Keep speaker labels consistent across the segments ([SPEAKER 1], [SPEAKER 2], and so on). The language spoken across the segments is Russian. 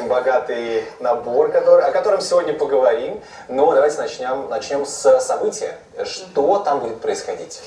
[SPEAKER 1] очень богатый набор, о котором сегодня поговорим. Но давайте начнем с события. Что там будет происходить?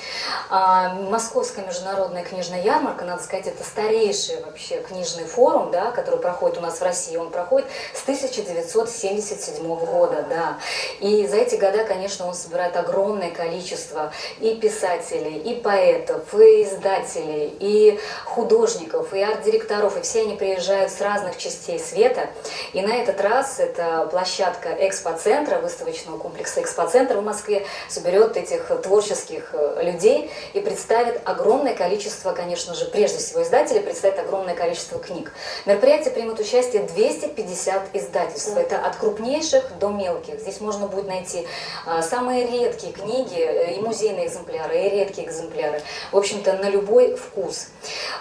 [SPEAKER 2] Московская международная книжная ярмарка, надо сказать, это старейший вообще книжный форум, да, который проходит у нас в России. Он проходит с 1977 года, да. И за эти года, конечно, он собирает огромное количество и писателей, и поэтов, и издателей, и художников, и арт-директоров, и все они приезжают с разных частей света. И на этот раз это площадка экспоцентра, выставочного комплекса экспоцентра в Москве, соберет этих творческих людей и представит огромное количество, конечно же, прежде всего издателей, представит огромное количество книг. В мероприятии примут участие 250 издательств. Это от крупнейших до мелких. Здесь можно будет найти самые редкие книги, и музейные экземпляры, и редкие экземпляры. В общем-то, на любой вкус.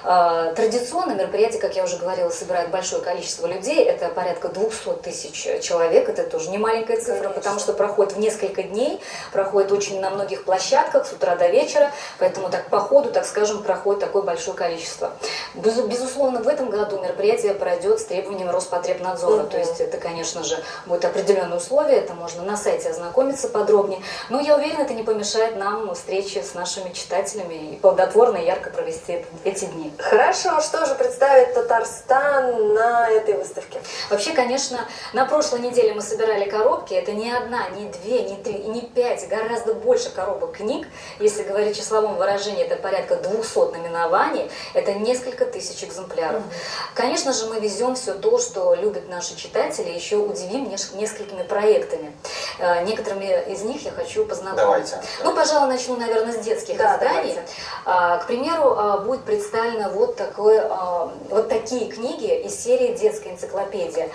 [SPEAKER 2] Традиционно мероприятие, как я уже говорила, собирает большое количество людей. Это порядка 200 тысяч человек. Это тоже не маленькая цифра, конечно, потому что проходит в несколько дней, проходит очень на многих площадках с утра до вечера, поэтому так по ходу, так скажем, проходит такое большое количество. Безусловно, в этом году мероприятие пройдет с требованием Роспотребнадзора, то есть это, конечно же, будет определенные условия, это можно на сайте ознакомиться подробнее, но я уверена, это не помешает нам встрече с нашими читателями и плодотворно и ярко провести эти дни.
[SPEAKER 3] Хорошо, что же представит Татарстан на этой выставке?
[SPEAKER 2] Вообще, конечно, на прошлой неделе мы собирали коробки, это не одна, не две, не три, и не пять, гораздо больше коробок книг, если говорить в числовом выражении, это порядка 200 наименований, это несколько тысяч экземпляров. Конечно же, мы везем все то, что любят наши читатели, еще удивим несколькими проектами. Некоторыми из них я хочу познакомиться.
[SPEAKER 1] Давайте.
[SPEAKER 2] Ну, пожалуй, начну, наверное, с детских изданий. К примеру, будет представлена вот такие книги из серии «Детская энциклопедия».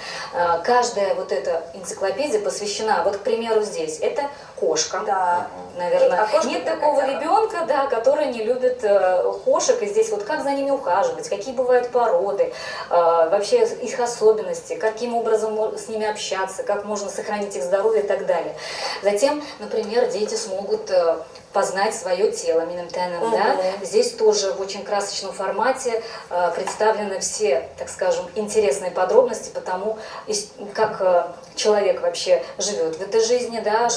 [SPEAKER 2] Каждая вот эта энциклопедия посвящена, вот, к примеру, здесь, это кошка.
[SPEAKER 3] Да.
[SPEAKER 2] Наверное, нет такого ребенка, да, который не любит кошек, и здесь вот как за ними ухаживать, какие бывают породы, вообще их особенности, каким образом с ними общаться, как можно сохранить их здоровье и так далее. Затем, например, дети смогут познать свое тело, да? Здесь тоже в очень красочном формате представлены все, так скажем, интересные подробности по тому, как человек вообще живет в этой жизни, да,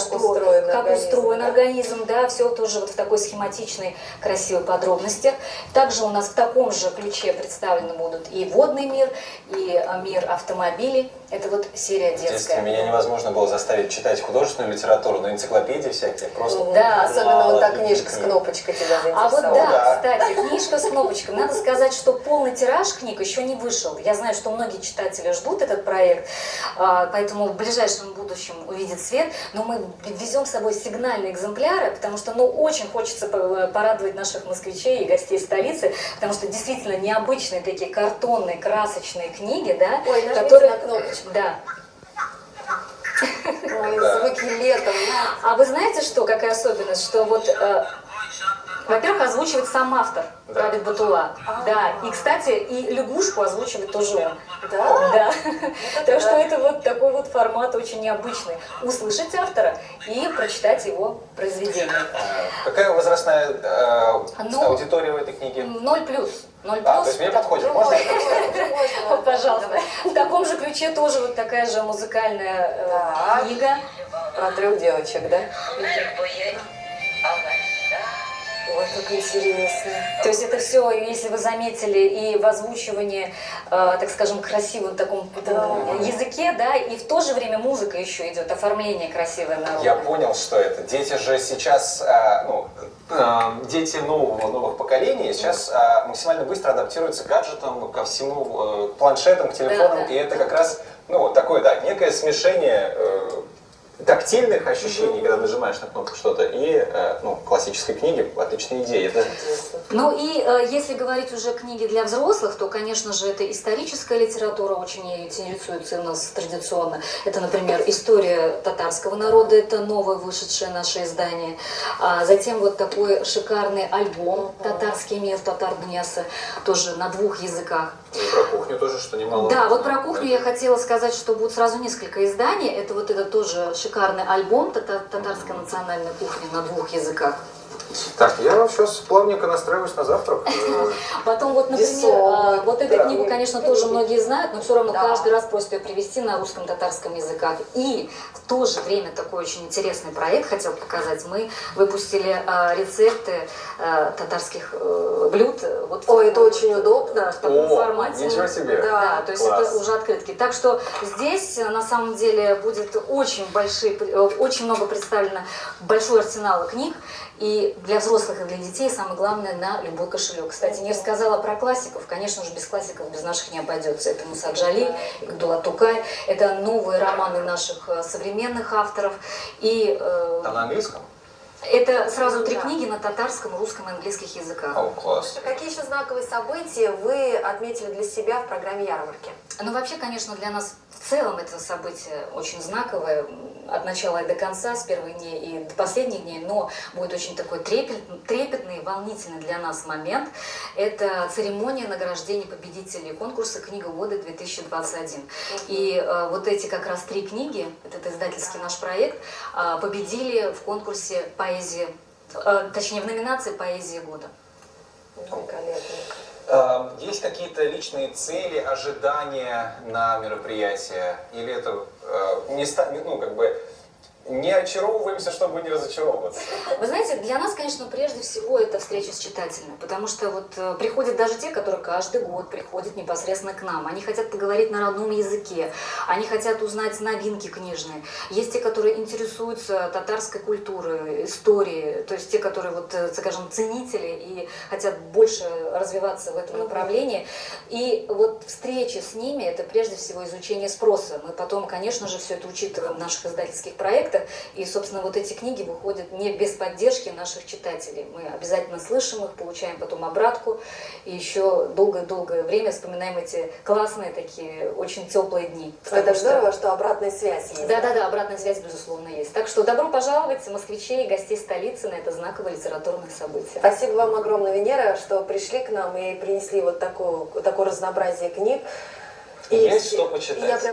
[SPEAKER 2] как устроен организм, да, все тоже вот в такой схематичной, красивой подробности. Также у нас в таком же ключе представлены будут и водный мир, и мир автомобилей. Это вот серия детская.
[SPEAKER 1] В детстве меня невозможно было заставить читать художественную литературу, но энциклопедии всякие просто.
[SPEAKER 3] Да, особенно вот та книжка с кнопочкой тебя заинтересовала.
[SPEAKER 2] А вот да, кстати, книжка с кнопочкой. Надо сказать, что полный тираж книг еще не вышел. Я знаю, что многие читатели ждут этот проект, поэтому в ближайшем будущем увидит свет. Но мы везем с собой сигнальные экземпляры, потому что, очень хочется порадовать наших москвичей и гостей столицы, потому что действительно необычные такие картонные, красочные книги, да,
[SPEAKER 3] Ой, нажмите
[SPEAKER 2] которые...
[SPEAKER 3] на кнопочку.
[SPEAKER 2] Да.
[SPEAKER 3] Ой, звуки летом.
[SPEAKER 2] А вы знаете, какая особенность? Что вот, во-первых, озвучивает сам автор, Рабит Батулла. Да, и, кстати, и лягушку озвучивает тоже он.
[SPEAKER 3] Да?
[SPEAKER 2] Да. Так что это вот такой вот формат очень необычный. Услышать автора и прочитать его произведение.
[SPEAKER 1] Какая возрастная аудитория в этой книге?
[SPEAKER 2] 0+. 0+.
[SPEAKER 1] То есть мне подходит, можно?
[SPEAKER 2] Пожалуйста. В таком же ключе тоже вот такая же музыкальная книга.
[SPEAKER 3] Про 3 девочек, да? Ой, как интересно.
[SPEAKER 2] То есть это все, если вы заметили, и в озвучивании, так скажем, красивом таком языке, да, и в то же время музыка еще идет, оформление красивое народное.
[SPEAKER 1] Я понял, что это. Дети же сейчас, дети новых поколений сейчас максимально быстро адаптируются к гаджетам, ко всему, к планшетам, к телефонам, и это как раз, такое, некое смешение тактильных ощущений, когда нажимаешь на кнопку что-то, и классической книги отличная идея. Да?
[SPEAKER 2] Ну и если говорить уже книги для взрослых, то, конечно же, это историческая литература, очень интересуется у нас традиционно. Это, например, история татарского народа, это новое вышедшее наше издание. Затем вот такой шикарный альбом «Татарский мир», «Татар Дуньясы», тоже на 2 языках.
[SPEAKER 1] И про кухню тоже, что немало.
[SPEAKER 2] Да, вот про кухню я хотела сказать, что будет сразу несколько изданий. Это тоже шикарный альбом «Татарская национальная кухня» на 2 языках.
[SPEAKER 1] Так, я сейчас плавненько настраиваюсь на завтрак.
[SPEAKER 2] Потом вот, например,
[SPEAKER 3] Весомый.
[SPEAKER 2] вот эту
[SPEAKER 1] Да.
[SPEAKER 2] книгу, конечно, тоже многие знают, но все равно
[SPEAKER 3] Да.
[SPEAKER 2] каждый раз просят ее привести на русском, татарском языках. И в то же время такой очень интересный проект хотел показать. Мы выпустили рецепты татарских блюд. Вот
[SPEAKER 3] Ой, это очень удобно.
[SPEAKER 2] в таком формате.
[SPEAKER 1] Ничего себе.
[SPEAKER 2] Да, то есть
[SPEAKER 1] Класс.
[SPEAKER 2] это уже открытки. Так что здесь на самом деле будет очень много представлено, большой арсенал книг. И для взрослых, и для детей самое главное на любой кошелек. Кстати, не рассказала про классиков. Конечно же, без классиков, без наших не обойдется. Это Муса Джали, Игдула Тукай. Это новые романы наших современных авторов. И
[SPEAKER 1] А на английском?
[SPEAKER 2] это сразу 3
[SPEAKER 3] Да.
[SPEAKER 2] книги на татарском, русском и английских языках.
[SPEAKER 1] О, класс.
[SPEAKER 3] Какие еще знаковые события вы отметили для себя в программе ярмарки?
[SPEAKER 2] Ну, вообще, конечно, для нас в целом это событие очень знаковое, от начала и до конца, с первых дней и до последних дней, но будет очень такой трепетный, волнительный для нас момент. Это церемония награждения победителей конкурса «Книга года 2021». И вот эти как раз 3 книги, этот издательский наш проект, победили в конкурсе поэзии, точнее в номинации «Поэзия года».
[SPEAKER 3] Великолепно.
[SPEAKER 1] Есть какие-то личные цели, ожидания на мероприятие? Или это не очаровываемся, чтобы не разочаровываться?
[SPEAKER 2] Вы знаете, для нас, конечно, прежде всего это встреча с читателями, потому что вот приходят даже те, которые каждый год приходят непосредственно к нам. Они хотят поговорить на родном языке, они хотят узнать новинки книжные. Есть те, которые интересуются татарской культурой, историей, то есть те, которые, вот, скажем, ценители и хотят больше развиваться в этом направлении. И вот встреча с ними – это прежде всего изучение спроса. Мы потом, конечно же, все это учитываем в наших издательских проектах. И, собственно, вот эти книги выходят не без поддержки наших читателей. Мы обязательно слышим их, получаем потом обратку. И еще долгое-долгое время вспоминаем эти классные такие, очень теплые дни.
[SPEAKER 3] Это здорово, что обратная связь есть.
[SPEAKER 2] Да, обратная связь, безусловно, есть. Так что добро пожаловать, москвичей, гостей столицы, на это знаковое литературное событие.
[SPEAKER 3] Спасибо вам огромное, Венера, что пришли к нам и принесли вот такое разнообразие книг.
[SPEAKER 1] Есть что почитать.
[SPEAKER 3] Я прям